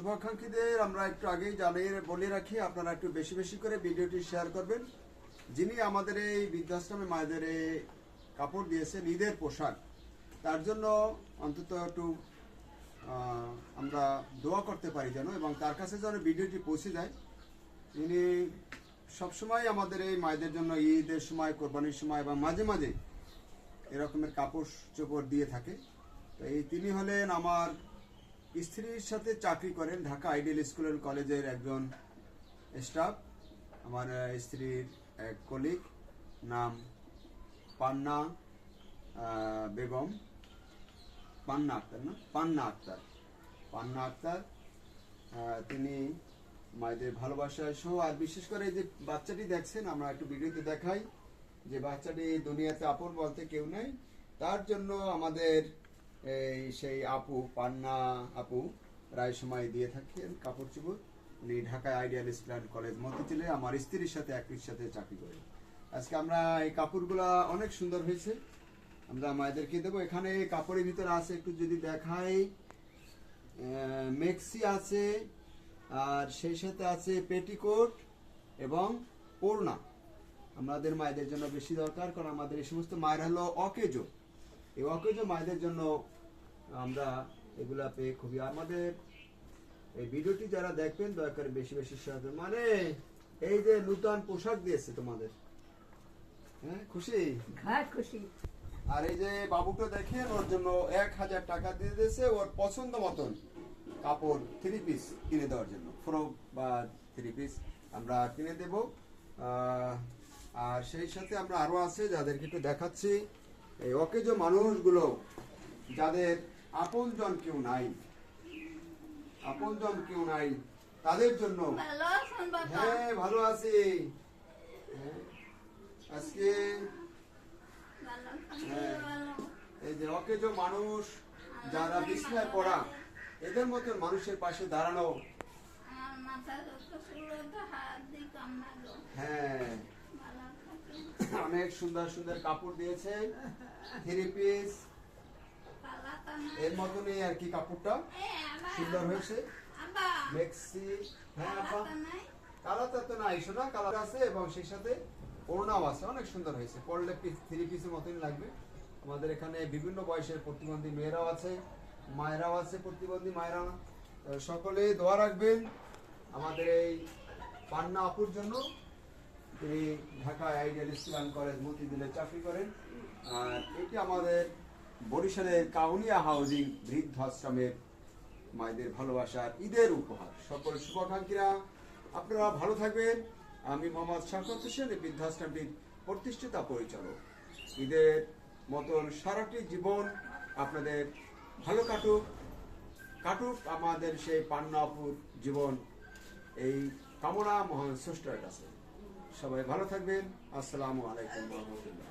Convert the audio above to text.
শুভাকাঙ্ক্ষীদের আমরা একটু আগেই জানিয়ে বলে রাখি, আপনারা একটু বেশি বেশি করে ভিডিওটি শেয়ার করবেন। যিনি আমাদের এই বৃদ্ধাশ্রমে মায়েদের কাপড় দিয়েছেন ঈদের পোশাক, তার জন্য অন্তত একটু আমরা দোয়া করতে পারি যেন, এবং তার কাছে যেন ভিডিওটি পৌঁছে যায়। তিনি সবসময় আমাদের এই মায়েদের জন্য ঈদের সময়, কোরবানির সময় এবং মাঝে মাঝে এরকমের কাপড় চোপড় দিয়ে থাকে। তো তিনি হলেন আমার স্ত্রীর সাথে চাকরি করেন ঢাকা আইডিয়াল স্কুল অ্যান্ড কলেজের একজন স্টাফ। আমার স্ত্রীর এক কলিগ, নাম পান্না বেগম, পান্না আক্তার। তিনি মায়েদের ভালোবাসায় সহ, আর বিশেষ করে এই যে বাচ্চাটি দেখছেন, আমরা একটু ভিডিওতে দেখাই যে বাচ্চাটি দুনিয়াতে আপন বলতে কেউ নেই, তার জন্য আমাদের সেই আপু, পান্না আপু প্রায় সময় দিয়ে থাকেন কাপড় চোপড়। উনি ঢাকায় আইডিয়াল স্কুল অ্যান্ড কলেজ মতিঝিলে আমার স্ত্রীর সাথে একই সাথে চাকরি করেন। আজকে আমরা এই কাপড়গুলা অনেক সুন্দর হয়েছে, আমরা মায়েদেরকে দেবো। এখানে কাপড়ের ভিতরে আছে, একটু যদি দেখাই, মেক্সি আছে, আর সেই সাথে আছে পেটিকোট এবং ওড়না। আমাদের মায়েদের জন্য বেশি দরকার, কারণ আমাদের এই সমস্ত মায়ের হলো অকেজো। এই অকেজো মায়েদের জন্য আমরা এগুলা পেয়ে খুবই, আমাদের এই ভিডিওটি যারা দেখবেন দয়া করে বেশি বেশি শেয়ার করবেন। মানে এই যে নূতন পোশাক দিয়েছে তোমাদের, হ্যাঁ খুশি? হ্যাঁ খুশি। আর এই যে বাবুটা দেখেন, ওর জন্য 1000 টাকা দিয়ে দিয়েছে ওর পছন্দ মতন কাপড়, 3 পিস কিনে দেওয়ার জন্য, ফ্রক বা 3 পিস আমরা কিনে দেব। আর সেই সাথে আমরা আরো আছে যাদেরকে একটু দেখাচ্ছি, এই অকেজো মানুষগুলো যাদের আপনজন কেউ নাই, তাদের জন্য। হ্যাঁ ভালো আছি। আজকে এই যে অকেজো মানুষ যারা বিছনায় পড়া, এদের মতন মানুষের পাশে দাঁড়ানো। হ্যাঁ অনেক সুন্দর সুন্দর কাপড় দিয়েছে, 3 পিস এর মতনই আর কি, কাপড়টা সুন্দর হয়েছে, মেক্সি। হ্যাঁ আপা, কালারটা তো নাই শোনা, কালার আছে এবং সেই সাথে ওড়নাও আছে, অনেক সুন্দর হয়েছে। পরলে 3 পিসের মতনই লাগবে। আমাদের এখানে বিভিন্ন বয়সের প্রতিবন্ধী মেয়েরাও আছে, মায়েরাও আছে, প্রতিবন্ধী মায়েরা। সকলে দোয়া রাখবেন আমাদের এই পান্না আপুর জন্য। তিনি ঢাকায় আইডিয়াল স্কুল অ্যান্ড কলেজ মতিঝিলে চাকরি করেন। আর এটি আমাদের বরিশালের কাউনিয়া হাউজিং বৃদ্ধাশ্রমের মায়েদের ভালোবাসার ঈদের উপহার। সকল শুভাকাঙ্ক্ষীরা আপনারা ভালো থাকবেন। আমি মোহাম্মদ শাওকত হোসেন, বৃদ্ধাশ্রমটির প্রতিষ্ঠাতা পরিচালক। ঈদের মতন সারাটি জীবন আপনাদের ভালো কাটুক আমাদের সেই পান্না আপুর জীবন, এই কামনা মহান স্রষ্টার কাছে। সবাই ভালো থাকবেন। আসসালামু আলাইকুম ওয়া রাহমাতুল্লাহ।